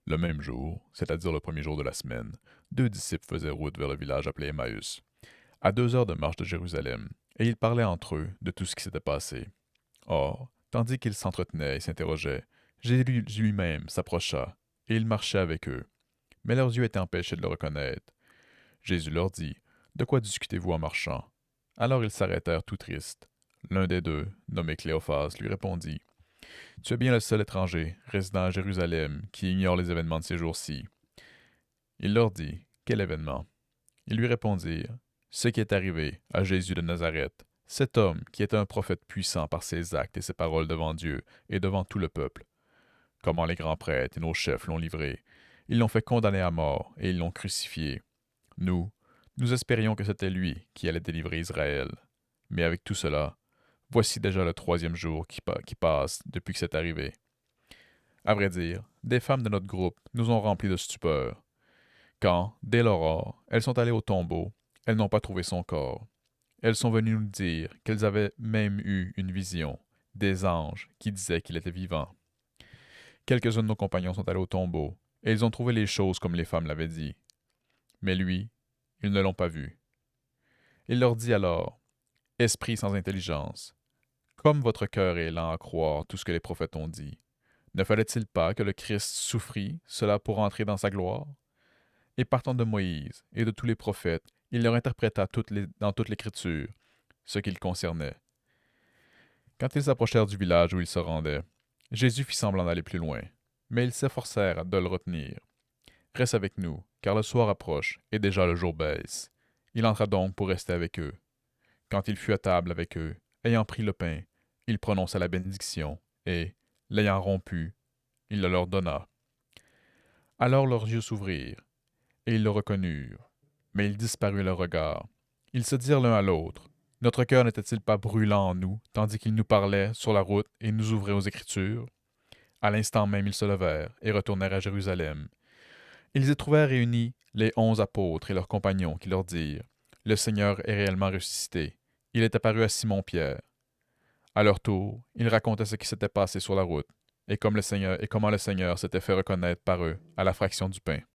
Le même jour, c'est-à-dire le premier jour de la semaine, deux disciples faisaient route vers le village appelé Emmaüs, à 2 heures de marche de Jérusalem, et ils parlaient entre eux de tout ce qui s'était passé. Or, tandis qu'ils s'entretenaient et s'interrogeaient, Jésus lui-même s'approcha, et il marchait avec eux. Mais leurs yeux étaient empêchés de le reconnaître. Jésus leur dit, De quoi discutez-vous en marchant? Alors ils s'arrêtèrent tout tristes. L'un des deux, nommé Cléophas, lui répondit, Tu es bien le seul étranger, résidant à Jérusalem, qui ignore les événements de ces jours-ci. Il leur dit, Quel événement? Ils lui répondirent, Ce qui est arrivé à Jésus de Nazareth, cet homme qui était un prophète puissant par ses actes et ses paroles devant Dieu et devant tout le peuple. Comment les grands prêtres et nos chefs l'ont livré. Ils l'ont fait condamner à mort et ils l'ont crucifié. Nous, nous espérions que c'était lui qui allait délivrer Israël. Mais avec tout cela, voici déjà le troisième jour qui passe depuis que c'est arrivé. À vrai dire, des femmes de notre groupe nous ont remplis de stupeur. Quand, dès l'aurore, elles sont allées au tombeau, elles n'ont pas trouvé son corps. Elles sont venues nous dire qu'elles avaient même eu une vision, des anges qui disaient qu'il était vivant. Quelques-uns de nos compagnons sont allés au tombeau, et ils ont trouvé les choses comme les femmes l'avaient dit. Mais lui, ils ne l'ont pas vu. Il leur dit alors, Esprit sans intelligence, comme votre cœur est lent à croire tout ce que les prophètes ont dit, ne fallait-il pas que le Christ souffrit, cela pour entrer dans sa gloire? Et partant de Moïse et de tous les prophètes, il leur interpréta dans toute l'Écriture ce qui le concernait. Quand ils s'approchèrent du village où ils se rendaient, Jésus fit semblant d'aller plus loin, mais ils s'efforcèrent de le retenir. Reste avec nous, car le soir approche et déjà le jour baisse. Il entra donc pour rester avec eux. Quand il fut à table avec eux, ayant pris le pain, il prononça la bénédiction et, l'ayant rompu, il le leur donna. Alors leurs yeux s'ouvrirent et ils le reconnurent, mais il disparut à leur regard. Ils se dirent l'un à l'autre, Notre cœur n'était-il pas brûlant en nous, tandis qu'il nous parlait sur la route et nous ouvrait aux Écritures? À l'instant même ils se levèrent et retournèrent à Jérusalem. Ils y trouvèrent réunis les 11 apôtres et leurs compagnons qui leur dirent, Le Seigneur est réellement ressuscité. Il est apparu à Simon-Pierre. À leur tour, ils racontaient ce qui s'était passé sur la route, et comment le Seigneur s'était fait reconnaître par eux à la fraction du pain.